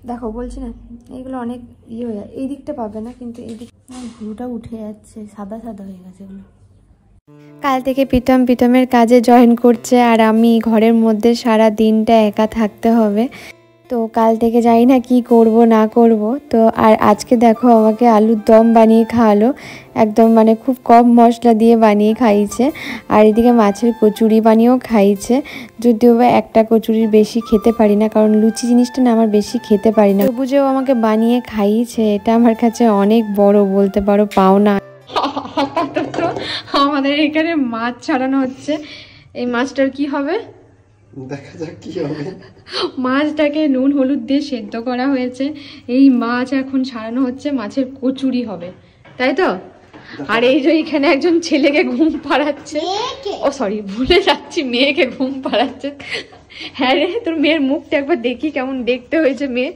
দেখো বলছি না, এগুলো অনেক ইয়ে হয়ে যায়, এই দিকটা পাবে না, কিন্তু এই দিক ভুরুটা উঠে যাচ্ছে, সাদা সাদা হয়ে গেছে এগুলো। কাল থেকে প্রীতমের কাজে জয়েন করছে, আর আমি ঘরের মধ্যে সারা দিনটা একা থাকতে হবে। তো কাল থেকে জানি না কি করব না করব। তো আর আজকে দেখো আমাকে আলুর দম বানিয়ে খাওয়ালো, একদম মানে খুব কম মশলা দিয়ে বানিয়ে খাইয়েছে। আর এদিকে মাছের কচুরি বানিয়েও খাইয়েছে, যদিও বা একটা কচুরির বেশি খেতে পারি না, কারণ লুচি জিনিসটা না আমার বেশি খেতে পারি না। তবু যে আমাকে বানিয়ে খাইয়েছে, এটা আমার কাছে অনেক বড় বলতে পারো পাওনা। আপাতত আমাদের এখানে মাছ ছাড়ানো হচ্ছে। এই মাছটার কি হবে দেখা যাক কি হবে। মাছটাকে নুন হলুদ দিয়ে সেদ্ধ করা হয়েছে, এই মাছ এখন ছাড়ানো হচ্ছে, মাছের কচুরি হবে, তাই তো? আর এই যে এখানে একজন ছেলেকে ঘুম পাড়াচ্ছে, ও সরি ভুলে যাচ্ছি, মেয়েকে ঘুম পাড়াচ্ছে। হ্যাঁ রে, তোর মেয়ের মুখটা একবার দেখি কেমন দেখতে হয়েছে মেয়ে।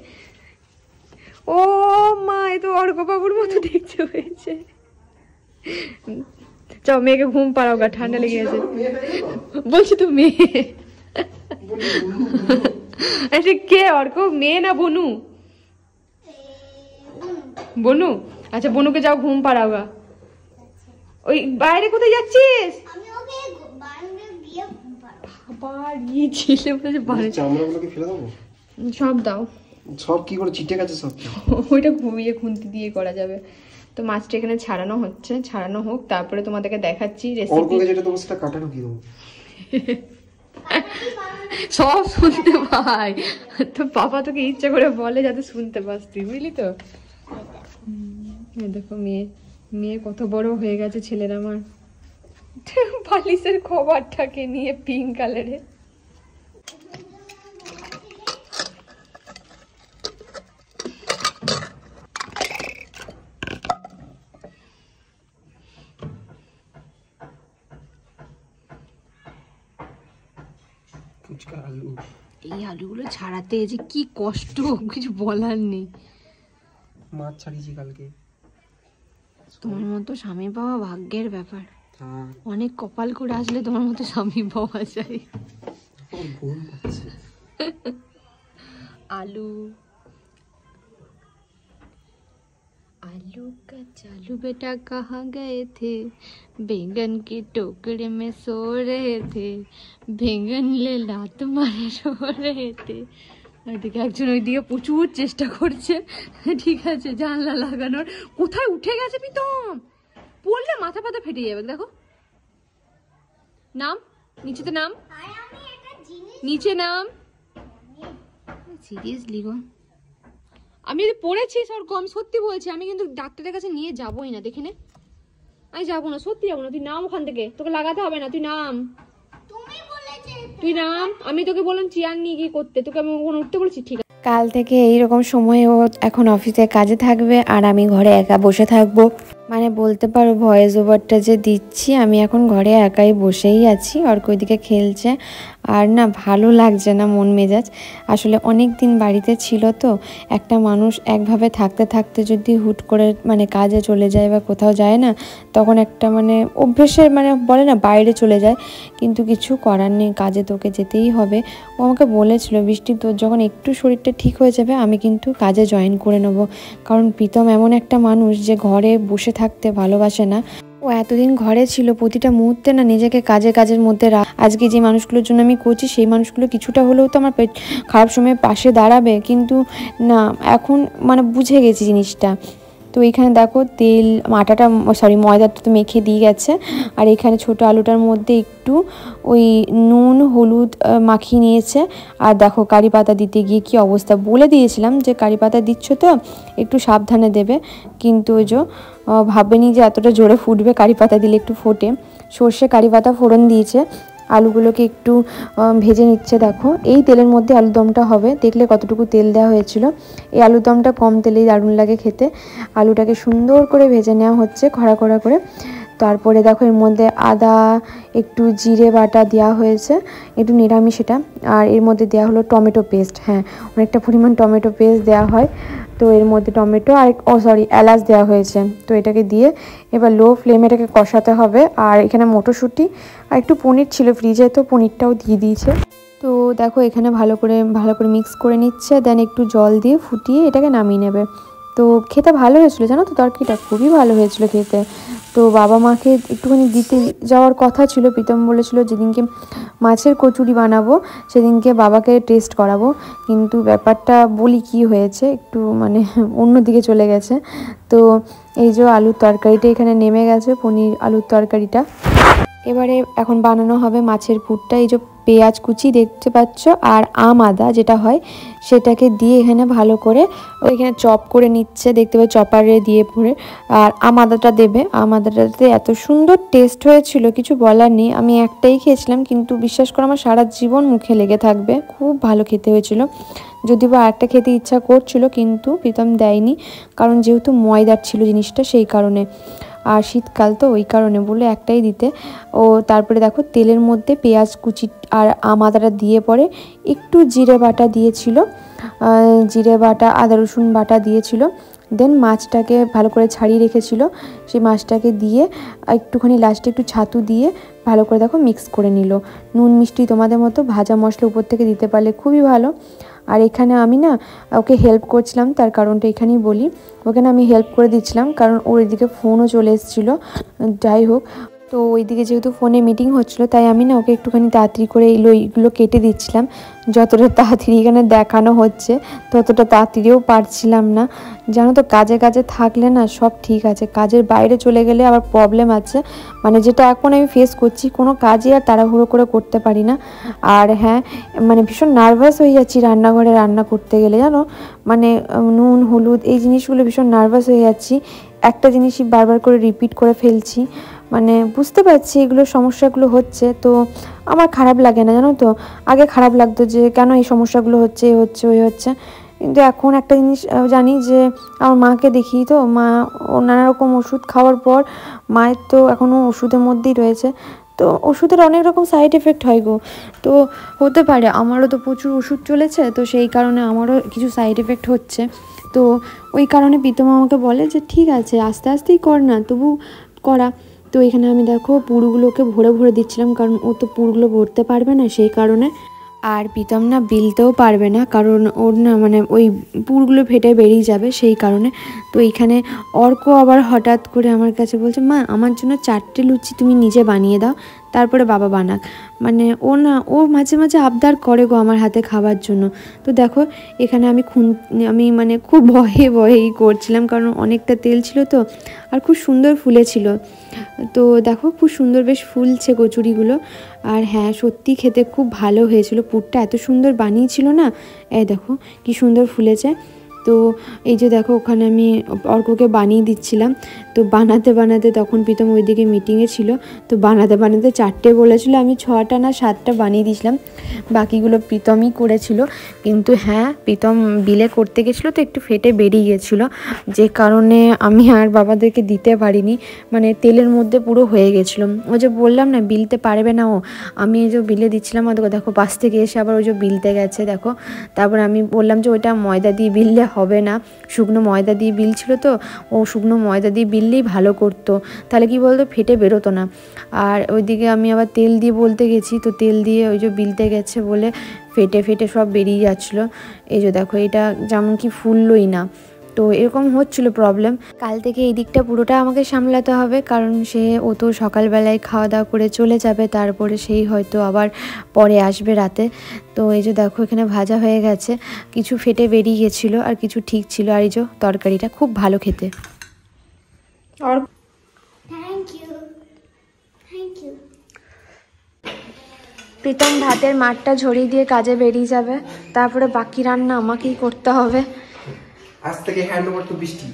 ও মা, এ তো অর্কবাবুর মতো দেখতে হয়েছে। চ মেয়েকে ঘুম পাড়াও গা, ঠান্ডা লেগে গেছে। বলছি তো মেয়ে। আচ্ছা কে অর্ক, মেয়ে না বনু? বনু, আচ্ছা বনুকে যাও ঘুম পাড়াও গা। ওই বাইরে কোথায় যাচ্ছিস? সব দাও, সব কি করে চিটে গেছে সব। ওইটা ঘুমিয়ে খুন্তি দিয়ে করা যাবে। তো মাছটা এখানে ছাড়ানো হচ্ছে, ছাড়ানো হোক, তারপরে তোমাদেরকে দেখাচ্ছি রেসিপি। যেটা তোমার সাথে কাটানো কি দেবো সব শুনতে পাই তো, বাবা তোকে ইচ্ছা করে বলে যাতে শুনতে পাস তুই, বুঝলি তো? দেখো মেয়ে, মেয়ে কত বড় হয়ে গেছে ছেলের আমার। বালিশের কভারটাকে নিয়ে পিঙ্ক কালারে। এই আলুগুলো ছাড়াতে যে কি কষ্ট, কিছু বলার নেই। মাছ ছাড়িয়েছি কালকে। তোমার মতো স্বামী পাওয়া ভাগ্যের ব্যাপার, অনেক কপাল করে আসলে তোমার মতো স্বামী পাওয়া যায়। आलू आलू का चालू बेटा कहाँ गए थे, बैंगन की टोकरे में सो रहे थे, बैंगन ले लात मारे रो रहे थे। এদিকে একজন ওইদিকে প্রচুর চেষ্টা করছে, ঠিক আছে জানলা লাগানোর। কোথায় উঠে গেছে প্রীতম, পড়লে মাথা পাতা ফেটে যাবে। দেখো নাম, নিচেতে নাম, নিচে নাম। সিরিয়াসলি গো, আমি যদি পড়েছিস আর কম সত্যি বলছি, আমি কিন্তু ডাক্তারের কাছে নিয়ে যাবোই না, দেখে নে। আমি যাবো না, সত্যি যাবো না। তুই নাম ওখান থেকে, তোকে লাগাতে হবে না, তুই নাম, তুই নাম। আমি তোকে বললাম চেয়ার নিয়ে কি করতে, তোকে আমি ওখানে উঠতে বলেছি। ঠিক আছে, কাল থেকে এইরকম সময় ও এখন অফিসে কাজে থাকবে, আর আমি ঘরে একা বসে থাকবো। মানে বলতে পারো ভয়েস ওভারটা যে দিচ্ছি, আমি এখন ঘরে একাই বসেই আছি, অর্ক ওইদিকে খেলছে। আর না ভালো লাগছে না মন মেজাজ, আসলে অনেক দিন বাড়িতে ছিল তো। একটা মানুষ একভাবে থাকতে থাকতে যদি হুট করে মানে কাজে চলে যায় বা কোথাও যায় না, তখন একটা মানে অভ্যেসের মানে বলে না বাইরে চলে যায়, কিন্তু কিছু করার নেই, কাজে তোকে যেতেই হবে। ও আমাকে বলেছিল বৃষ্টি তোর যখন একটু শরীরটা ঠিক হয়ে যাবে আমি কিন্তু কাজে জয়েন করে নেবো, কারণ প্রীতম এমন একটা মানুষ যে ঘরে বসে থাকতে ভালোবাসে না। ও এতদিন ঘরে ছিল, প্রতিটা মুহূর্তে না নিজেকে কাজের মধ্যে আজকে যে মানুষগুলোর জন্য আমি করছি সেই মানুষগুলো কিছুটা হলেও তো আমার খারাপ সময়ে পাশে দাঁড়াবে, কিন্তু না এখন মানে বুঝে গেছি জিনিসটা। তো এখানে দেখো তেল আটাটা সরি ময়দাটা তো মেখে দিয়ে গেছে, আর এখানে ছোটো আলুটার মধ্যে একটু ওই নুন হলুদ মাখিয়ে নিয়েছে। আর দেখো কারি পাতা দিতে গিয়ে কি অবস্থা, বলে দিয়েছিলাম যে কারি পাতা দিচ্ছ তো একটু সাবধানে দেবে, কিন্তু ওই যে ভাবেনি যে এতটা জোরে ফুটবে, কারি পাতা দিলে একটু ফোটে। সর্ষে কারি পাতা ফোড়ন দিয়েছে, আলুগুলোকে একটু ভেজে নিচ্ছে। দেখো এই তেলের মধ্যে আলুর দমটা হবে, দেখলে কতটুকু তেল দেওয়া হয়েছিল। এই আলুর দমটা কম তেলেই দারুণ লাগে খেতে। আলুটাকে সুন্দর করে ভেজে নেওয়া হচ্ছে খড়া খড়া করে। তারপরে দেখো এর মধ্যে আদা একটু জিরে বাটা দেওয়া হয়েছে, একটু নিরামিষ এটা। আর এর মধ্যে দেওয়া হলো টমেটো পেস্ট, হ্যাঁ অনেকটা পরিমাণ টমেটো পেস্ট দেওয়া হয়। তো এর মধ্যে টমেটো আর এলাচ দেওয়া হয়েছে। তো এটাকে দিয়ে এবার লো ফ্লেমে এটাকে কষাতে হবে। আর এখানে মটরশুঁটি আর একটু পনির ছিল ফ্রিজে, তো পনিরটাও দিয়ে দিয়েছে। তো দেখো এখানে ভালো করে মিক্স করে নিচ্ছে, দেন একটু জল দিয়ে ফুটিয়ে এটাকে নামিয়ে নেবে। তো খেতে ভালো হয়েছিল জানো তো, তরকারিটা খুবই ভালো হয়েছিল খেতে। তো বাবা মাকে একটুখানি দিতে যাওয়ার কথা ছিল, প্রীতম বলেছিল যেদিনকে মাছের কচুরি বানাবো সেদিনকে বাবাকে টেস্ট করাবো, কিন্তু ব্যাপারটা বলি কি হয়েছে, একটু মানে অন্যদিকে চলে গেছে। তো এই যে আলুর তরকারিটা এখানে নেমে গেছে, পনির আলুর তরকারিটা। এবারে এখন বানানো হবে মাছের পুরটা। এই যে পেঁয়াজ কুচি দেখতে পাচ্ছ আর আদা যেটা হয় সেটাকে দিয়ে এখানে ভালো করে ওইখানে চপ করে নিচ্ছে, দেখতে পাচ্ছ চপারে দিয়ে পরে। আর আদাটা দেবে, আদাটাতে এত সুন্দর টেস্ট হয়েছিল কিছু বলার নেই। আমি একটাই খেয়েছিলাম কিন্তু বিশ্বাস করো আমার সারা জীবন মুখে লেগে থাকবে, খুব ভালো খেতে হয়েছিল। যদিও বা আরেকটা খেতে ইচ্ছা করছিল কিন্তু প্রীতম দেয়নি, কারণ যেহেতু ময়দার ছিল জিনিসটা সেই কারণে, আর শীতকাল তো ওই কারণে বলে একটাই দিতে। ও তারপরে দেখো তেলের মধ্যে পেঁয়াজ কুচি আর আদাটা দিয়ে পরে একটু জিরে বাটা দিয়েছিল, জিরে বাটা আদা রসুন বাটা দিয়েছিল। দেন মাছটাকে ভালো করে ছাড়িয়ে রেখেছিল, সেই মাছটাকে দিয়ে একটুখানি লাস্টে একটু ছাতু দিয়ে ভালো করে দেখো মিক্স করে নিল। নুন মিষ্টি তোমাদের মতো, ভাজা মশলা উপর থেকে দিতে পারলে খুবই ভালো। আর এখানে আমি না ওকে হেল্প করছিলাম, তার কারণটা এখানেই বলি। ওকে না আমি হেল্প করে দিচ্ছিলাম কারণ ওর এদিকে ফোনও চলে এসেছিলো। যাই হোক, তো ওইদিকে যেহেতু ফোনে মিটিং হচ্ছিলো তাই আমি না ওকে একটুখানি তাড়াতাড়ি করে এইগুলো কেটে দিচ্ছিলাম। যতটা তাড়াতাড়ি এখানে দেখানো হচ্ছে ততটা তাড়াতাড়িও পারছিলাম না, জানো তো কাজে কাজে থাকলে না সব ঠিক আছে, কাজের বাইরে চলে গেলে আবার প্রবলেম আছে। মানে যেটা এখন আমি ফেস করছি, কোনো কাজই আর তাড়াহুড়ো করে করতে পারি না। আর হ্যাঁ, মানে ভীষণ নার্ভাস হয়ে যাচ্ছি রান্নাঘরে রান্না করতে গেলে, জানো মানে নুন হলুদ এই জিনিসগুলো ভীষণ নার্ভাস হয়ে যাচ্ছি, একটা জিনিসই বারবার করে রিপিট করে ফেলছি। মানে বুঝতে পারছি এগুলো সমস্যাগুলো হচ্ছে, তো আমার খারাপ লাগে না জানো তো। আগে খারাপ লাগতো যে কেন এই সমস্যাগুলো হচ্ছে, ওই হচ্ছে, কিন্তু এখন একটা জিনিস জানি যে আমার মাকে দেখি তো, মা ও নানা রকম ওষুধ খাওয়ার পর মায়ের তো এখনও ওষুধের মধ্যেই রয়েছে, তো ওষুধের অনেক রকম সাইড এফেক্ট হয় গো। তো হতে পারে আমারও তো প্রচুর ওষুধ চলেছে, তো সেই কারণে আমারও কিছু সাইড এফেক্ট হচ্ছে। তো ওই কারণে প্রীতম আমাকে বলে যে ঠিক আছে আস্তে আস্তেই কর না, তবু করা। তো এখানে আমি দেখো পুরগুলোকে ভরে ভরে দিচ্ছিলাম, কারণ ও তো পুরগুলো ভরতে পারবে না সেই কারণে। আর প্রীতম না বিলতেও পারবে না, কারণ ওর না মানে ওই পুরগুলো ফেটে বেরিয়ে যাবে সেই কারণে। তো এইখানে অর্ক আবার হঠাৎ করে আমার কাছে বলছে, মা আমার জন্য 4টে লুচি তুমি নিজে বানিয়ে দাও, তারপরে বাবা বানাক। মানে ও না ও মাঝে মাঝে আবদার করে গো আমার হাতে খাবার জন্য। তো দেখো এখানে আমি মানে খুব ভয়েই করছিলাম, কারণ অনেকটা তেল ছিল তো, আর খুব সুন্দর ফুলেছিল। তো দেখো খুব সুন্দর বেশ ফুলছে কচুরিগুলো। আর হ্যাঁ সত্যি খেতে খুব ভালো হয়েছিল, পুরটা এত সুন্দর বানিয়েছিল না, এই দেখো কি সুন্দর ফুলেছে। তো এই যে দেখো ওখানে আমি অর্ককে বানিয়ে দিচ্ছিলাম, তো বানাতে বানাতে তখন প্রীতম ওইদিকে মিটিংয়ে ছিল, তো বানাতে বানাতে 4টে বলেছিল, আমি 6টা না 7টা বানিয়ে দিয়েছিলাম, বাকিগুলো প্রীতমই করেছিল। কিন্তু হ্যাঁ প্রীতম বিলে করতে গেছিলো তো একটু ফেটে বেরিয়ে গেছিলো, যে কারণে আমি আর বাবাদেরকে দিতে পারিনি, মানে তেলের মধ্যে পুরো হয়ে গেছিলো। ও যে বললাম না বিলতে পারবে না ও, আমি এই যে বিলে দিচ্ছিলাম ওদেরকে, দেখো পাশ থেকে এসে আবার ওই যে বিলতে গেছে দেখো। তারপর আমি বললাম যে ওইটা ময়দা দিয়ে বিললে হবে না, শুকনো ময়দা দিয়ে বিল ছিল তো, ও শুকনো ময়দা দিয়ে বিললেই ভালো করতো, তাহলে কি বলতো ফেটে বেরোতো না। আর ওইদিকে আমি আবার তেল দিয়ে বলতে গেছি, তো তেল দিয়ে ওই যে বিলতে গেছে বলে ফেটে ফেটে সব বেরিয়ে যাচ্ছিলো। এই যে দেখো এটা যেমন কি ফুললোই না, তো এরকম হচ্ছিল প্রবলেম। কাল থেকে এই দিকটা পুরোটা আমাকে সামলাতে হবে, কারণ ও তো সকালবেলায় খাওয়া দাওয়া করে চলে যাবে, তারপরে সেই হয়তো আবার পরে আসবে রাতে। তো এই যে দেখো এখানে ভাজা হয়ে গেছে, কিছু ফেটে বেরিয়ে গেছিলো আর কিছু ঠিক ছিল। আর এই যে তরকারিটা খুব ভালো খেতে। আর প্রীতম ভাতের মাঠটা ঝরিয়ে দিয়ে কাজে বেরিয়ে যাবে, তারপরে বাকি রান্না আমাকেই করতে হবে। আজ থেকে হ্যান্ডওভার তো বৃষ্টি।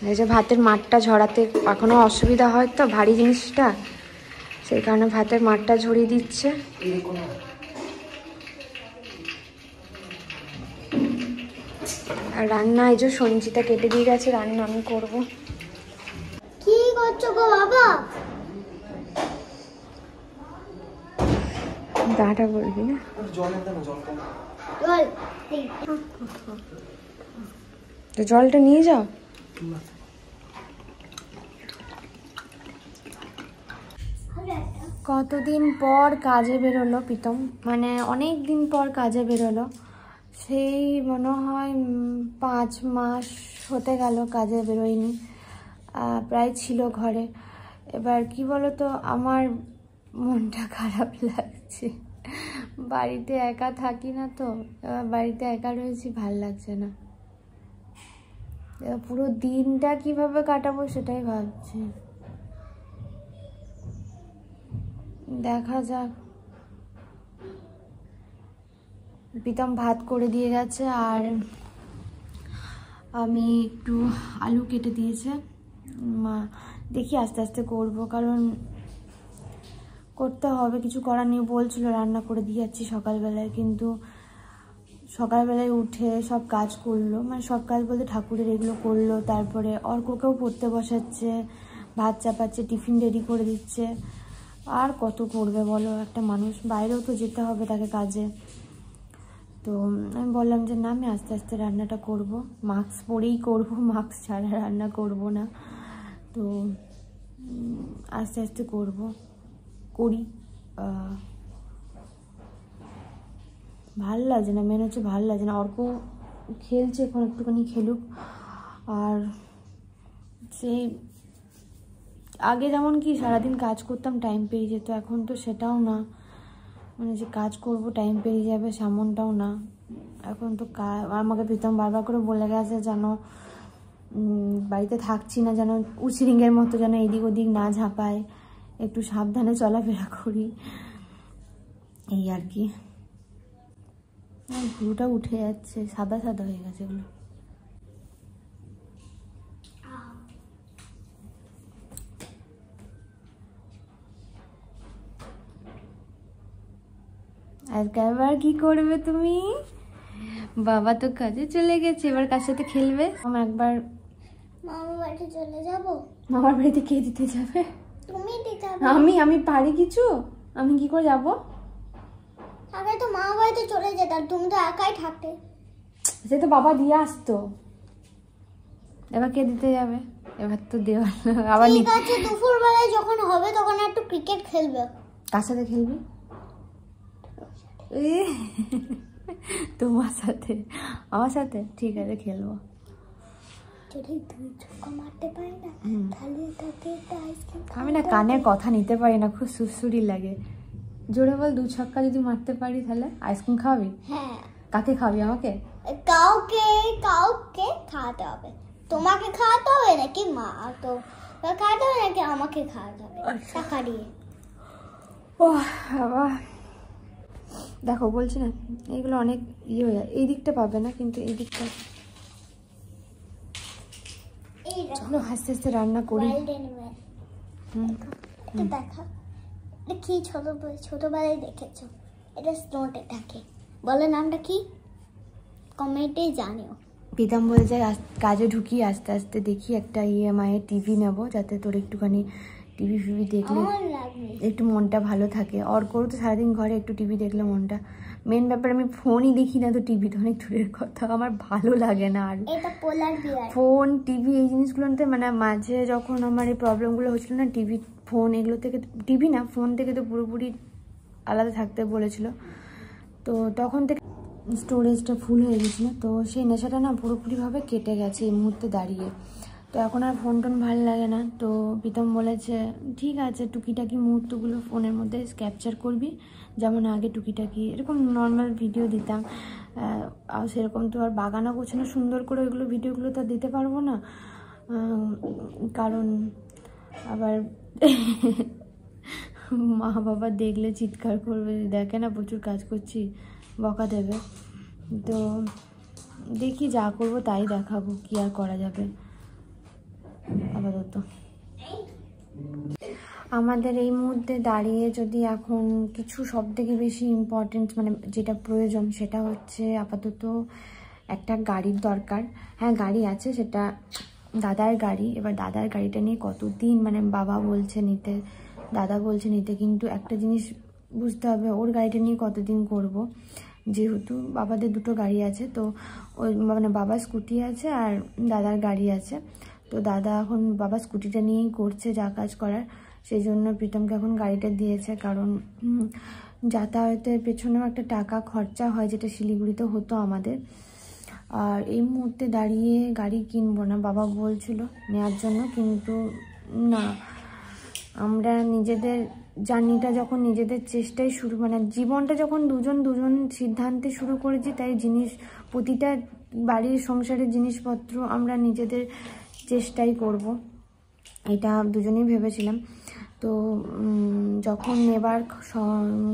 এই যে ভাতের মাঠটা ঝরাতে এখনো অসুবিধা হয় তো, ভারী জিনিসটা, সেই কারণে ভাতের মাঠটা ঝরিয়ে দিচ্ছে। আর রান্না এই যে সঞ্চিতা কেটে দিয়ে গেছে, রান্না আমি করবো। কি করছো গো বাবা? দাঁড়া বলবি না, তো জলটা নিয়ে যাও। কতদিন পর কাজে বেরোলো প্রীতম, মানে অনেক দিন পর কাজে বেরোলো। সেই মনে হয় 5 মাস হতে গেল কাজে বেরোয়নি, প্রায় ছিল ঘরে। এবার কি বলো তো, আমার মনটা খারাপ লাগছে, বাড়িতে একা থাকি না তো, বাড়িতে একা রয়েছি, ভাল লাগছে না। পুরো দিনটা কিভাবে কাটাবো সেটাই ভাবছি, দেখা যাক। প্রীতম ভাত করে দিয়ে গেছে আর আমি একটু আলু কেটে দিয়েছে মা। দেখি আস্তে আস্তে করব, কারণ করতে হবে, কিছু করার নেই। বলছিল রান্না করে দিয়ে যাচ্ছি সকালবেলায়, কিন্তু সকালবেলায় উঠে সব কাজ করলো, মানে সব কাজ বলতে ঠাকুরের এগুলো করলো, তারপরে অর্ককেও পড়তে বসাচ্ছে, ভাত চাপাচ্ছে, টিফিন রেডি করে দিচ্ছে। আর কত করবে বলো, একটা মানুষ, বাইরেও তো যেতে হবে তাকে কাজে। তো আমি বললাম যে না, আমি আস্তে আস্তে রান্নাটা করব, মাস্ক পরেই করব, মাস্ক ছাড়া রান্না করব না। তো আস্তে আস্তে করি। ভাল লাগছে না, মেন হচ্ছে ভাল লাগছে না। অর্ক খেলছে, এখন একটুখানি খেলুক। আর সেই আগে যেমন কি সারাদিন কাজ করতাম, টাইম পেরিয়ে যেত, এখন তো সেটাও না। মানে যে কাজ করব টাইম পেরিয়ে যাবে সেমনটাও না। এখন তো আমাকে প্রীতম বারবার করে বলে গেছে যেন বাড়িতে থাকছি না, যেন উশৃঙ্গের মতো যেন এদিক ওদিক না ঝাঁপায়, একটু সাবধানে চলাফেরা করি, এই আর কি। ভুরুটা উঠে যাচ্ছে, সাদা সাদা হয়ে গেছে এগুলো। আজকে আবার কি করবে তুমি? বাবা তো কাজে চলে গেছে, এবার কার সাথে খেলবে? একবার মামার বাড়িতে চলে যাবো। মামার বাড়িতে কে দিতে যাবে? তুমি দিতে হবে। আমি পারি কিছু? আমি কি করে যাব? আগে তো মামার বাড়িতে চলে যেত, আর তুমি তো একাই থাকতে। সে তো বাবা দিয়ে আসতো, এবার কে দিতে যাবে? এবার তো দেওয়া আবার। ঠিক আছে, দুপুর বেলায় যখন হবে তখন একটু ক্রিকেট খেলবে। কার সাথে খেলবি? তোমার সাথে? আমার সাথে? ঠিক আছে, খেলবো। যদি তুই ছক্কা মারতে পারি না, তাহলে তাকে একটা আইসক্রিম। আমি না কানের কথা নিতে পারি না, খুব সুরসুরি লাগে। জোরে বল, 2 ছক্কা যদি মারতে পারি তাহলে আইসক্রিম খাওয়াবি? হ্যাঁ। কাকে খাওয়াবি? আমাকে? কাউকে খাওয়াতে হবে। তোমাকে খাওয়াতে হবে নাকি মা তো খাওয়াতে হবে, নাকি আমাকে খাওয়াতে হবে টাকা দিয়ে? ও বাবা, দেখো বলছি না, এইগুলো অনেক ইয়ে হয়ে যায়। এই দিকটা পাবে না, কিন্তু এই দিকটা। চলো আস্তে আস্তে রান্না করি। দেখা কি ছোটবেলায় দেখেছো, এটা স্নোটে থাকে, বলো নামটা কি, কমেন্টে জানিও। প্রীতম বলছে কাজে ঢুকি, আস্তে আস্তে দেখি একটা EMI এর টিভি নেবো, যাতে তোর একটুখানি টিভি ফিভি দেখলে একটু মনটা ভালো থাকে। অর্করও তো সারাদিন ঘরে, একটু টিভি দেখলে মনটা। মেন ব্যাপার আমি ফোনই দেখি না, তো টিভি তো অনেক দূরের কথা, আমার ভালো লাগে না। আর ফোন টিভি এই জিনিসগুলোতে, মানে মাঝে যখন আমার এই প্রবলেমগুলো হচ্ছিল না, টিভি ফোন এগুলো থেকে, টিভি না ফোন থেকে তো পুরোপুরি আলাদা থাকতে বলেছিল, তো তখন থেকে স্টোরেজটা ফুল হয়ে গেছিলো। তো সেই নেশাটা না পুরোপুরিভাবে কেটে গেছে এই মুহূর্তে দাঁড়িয়ে। তো এখন আর ফোন টোন ভালো লাগে না। তো প্রীতম বলেছে ঠিক আছে, টুকিটাকি মুহূর্তগুলো ফোনের মধ্যে ক্যাপচার করবি, যেমন আগে টুকিটাকি এরকম নর্মাল ভিডিও দিতাম। আর সেরকম তো আর বাগানা গোছানো সুন্দর করে ওইগুলো ভিডিওগুলো তো আর দিতে পারবো না, কারণ আবার মা বাবা দেখলে চিৎকার করবে, দেখে না প্রচুর কাজ করছি, বকা দেবে। তো দেখি যা করবো তাই দেখাবো, কি আর করা যাবে আপাতত। আমাদের এই মুহূর্তে দাঁড়িয়ে যদি এখন কিছু সব থেকে বেশি ইম্পর্টেন্ট, মানে যেটা প্রয়োজন, সেটা হচ্ছে আপাতত একটা গাড়ির দরকার। হ্যাঁ গাড়ি আছে, সেটা দাদার গাড়ি। এবার দাদার গাড়িটা নিয়ে কতদিন, মানে বাবা বলছে নিতে, দাদা বলছে নিতে, কিন্তু একটা জিনিস বুঝতে হবে, ওর গাড়িটা নিয়ে কতদিন করব। যেহেতু বাবাদের দুটো গাড়ি আছে, তো ওই মানে বাবার স্কুটি আছে আর দাদার গাড়ি আছে। তো দাদা এখন বাবার স্কুটিটা নিয়েই করছে যা কাজ করার। সেই জন্য প্রীতমকে এখন গাড়িটা দিয়েছে, কারণ যাতায়াতের পেছনেও একটা টাকা খরচা হয়, যেটা শিলিগুড়িতে হতো আমাদের। আর এই মুহূর্তে দাঁড়িয়ে গাড়ি কিনবো না, বাবা বলছিল নেওয়ার জন্য, কিন্তু না, আমরা নিজেদের জার্নিটা যখন নিজেদের চেষ্টায় শুরু, মানে জীবনটা যখন দুজন সিদ্ধান্তে শুরু করেছি, তাই প্রতিটা বাড়ির সংসারের জিনিসপত্র আমরা নিজেদের চেষ্টাই করব, এটা দুজনেই ভেবেছিলাম। তো যখন নেবার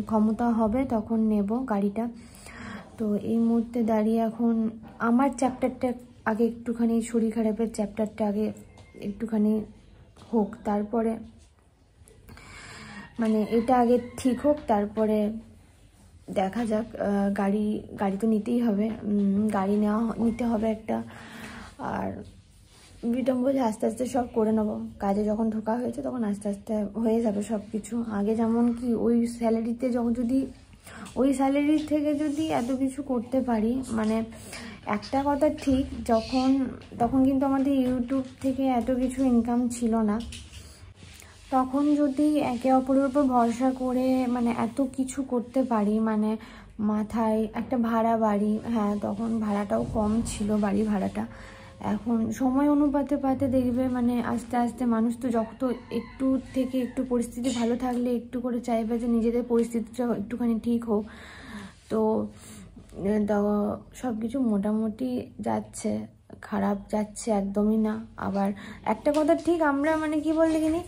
ক্ষমতা হবে তখন নেব গাড়িটা। তো এই মুহূর্তে দাঁড়িয়ে এখন আমার চ্যাপ্টারটা আগে একটুখানি, শরীর খারাপের চ্যাপ্টারটা আগে একটুখানি হোক, তারপরে মানে এটা আগে ঠিক হোক, তারপরে দেখা যাক। গাড়ি তো নিতেই হবে, গাড়ি নিতে হবে একটা। আর বিটম বলে আস্তে আস্তে সব করে নেবো, কাজে যখন ঢোকা হয়েছে তখন আস্তে আস্তে হয়ে যাবে সব কিছু। আগে যেমন কি ওই স্যালারিতে ওই স্যালারি থেকে যদি এত কিছু করতে পারি, মানে একটা কথা ঠিক, তখন কিন্তু আমাদের ইউটিউব থেকে এত কিছু ইনকাম ছিল না। তখন যদি একে অপরের উপর ভরসা করে মানে এত কিছু করতে পারি, মানে মাথায় একটা ভাড়া বাড়ি, হ্যাঁ তখন ভাড়াটাও কম ছিল, বাড়ি ভাড়াটা। এখন সময় অনুপাতে দেখবে মানে আস্তে আস্তে মানুষ তো যত একটু থেকে একটু পরিস্থিতি ভালো থাকলে একটু করে চাইবে যে নিজেদের পরিস্থিতিটা একটুখানি ঠিক হোক। তো সব কিছু মোটামুটি যাচ্ছে, খারাপ যাচ্ছে একদমই না। আবার একটা কথা ঠিক, আমরা মানে কি বলতে গেলে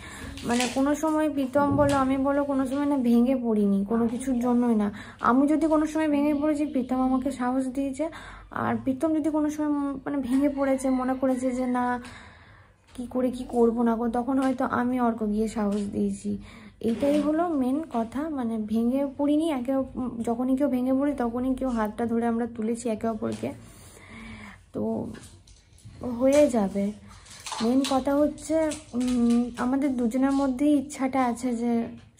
মানে কোনো সময় প্রীতম বলো আমি বলো কোনো সময় না ভেঙে পড়িনি কোনো কিছুর জন্যই না। আমি যদি কোনো সময় ভেঙে পড়েছি, প্রীতম আমাকে সাহস দিয়েছে। আর প্রীতম যদি কোনো সময় মানে ভেঙে পড়েছে, মনে করেছে যে না কি করবো না, তখন হয়তো আমি অর্ক গিয়ে সাহস দিয়েছি। এটাই হলো মেন কথা, মানে ভেঙে পড়িনি। যখনই কেউ ভেঙে পড়ি তখনই কেউ হাতটা ধরে আমরা তুলেছি একে অপরকে, তো হয়ে যাবে। মেন কথা হচ্ছে আমাদের দুজনের মধ্যেই ইচ্ছাটা আছে যে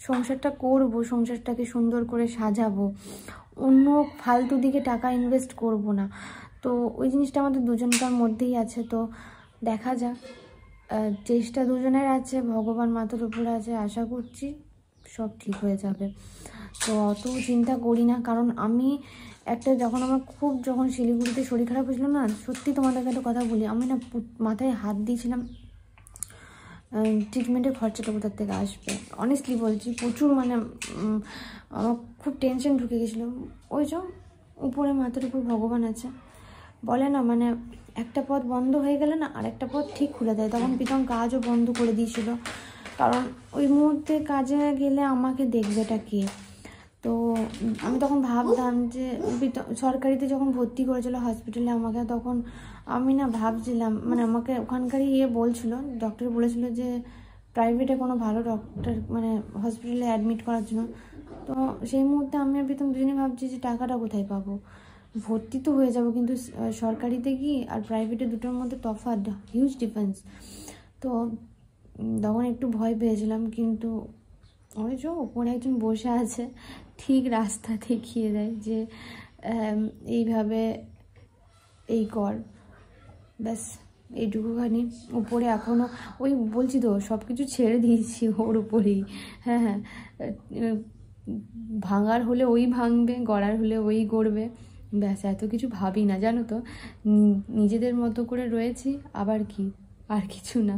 সংসারটা করব, সংসারটাকে সুন্দর করে সাজাবো, অন্য ফালতু দিকে টাকা ইনভেস্ট করব না। তো ওই জিনিসটা আমাদের দুজনকার মধ্যেই আছে। তো দেখা যাক, চেষ্টা দুজনের আছে, ভগবান মাথার উপরে আছে, আশা করছি সব ঠিক হয়ে যাবে। তো অত চিন্তা করি না, কারণ আমি যখন শিলিগুড়িতে শরীর খারাপ হয়েছিল না, সত্যি তোমাদেরকে একটা কথা বলি, আমি না মাথায় হাত দিয়েছিলাম ট্রিটমেন্টের খরচাটা কোথার থেকে আসবে। অনেস্টলি বলছি, প্রচুর মানে আমার খুব টেনশন ঢুকে গেছিলো। ওই যে উপরে মাথার উপর ভগবান আছে বলে না, মানে একটা পথ বন্ধ হয়ে গেলে না আরেকটা পথ ঠিক খুলে দেয়। তখন প্রীতম কাজও বন্ধ করে দিয়েছিল, কারণ ওই মুহূর্তে কাজে গেলে আমাকে দেখবেটা কে। তো আমি তখন ভাবতাম যে সরকারিতে যখন ভর্তি করেছিল হসপিটালে আমাকে, তখন আমি না ভাবছিলাম, মানে আমাকে ওখানকারই বলছিল, ডক্টর বলেছিল যে প্রাইভেটে কোনো ভালো ডক্টর মানে হসপিটালে অ্যাডমিট করার জন্য। তো সেই মুহূর্তে আমি আর প্রীতম দুজনে ভাবছি যে টাকাটা কোথায় পাবো, ভর্তি তো হয়ে যাব, কিন্তু সরকারিতে কি আর প্রাইভেটে দুটোর মধ্যে তফাৎ, হিউজ ডিফারেন্স। তো তখন একটু ভয় পেয়েছিলাম, কিন্তু ওই যে ওপরে একজন বসে আছে, ঠিক রাস্তা দেখিয়ে দেয় যে এইভাবে এই কর, ব্যাস এইটুকুখানি। উপরে এখনও ওই বলছি তো সব কিছু ছেড়ে দিয়েছি ওর উপরেই। হ্যাঁ, ভাঙার হলে ওই ভাঙবে, গড়ার হলে ওই গড়বে, ব্যাস এত কিছু ভাবি না, জানো তো, নিজেদের মতো করে রয়েছি, আবার কি, আর কিছু না।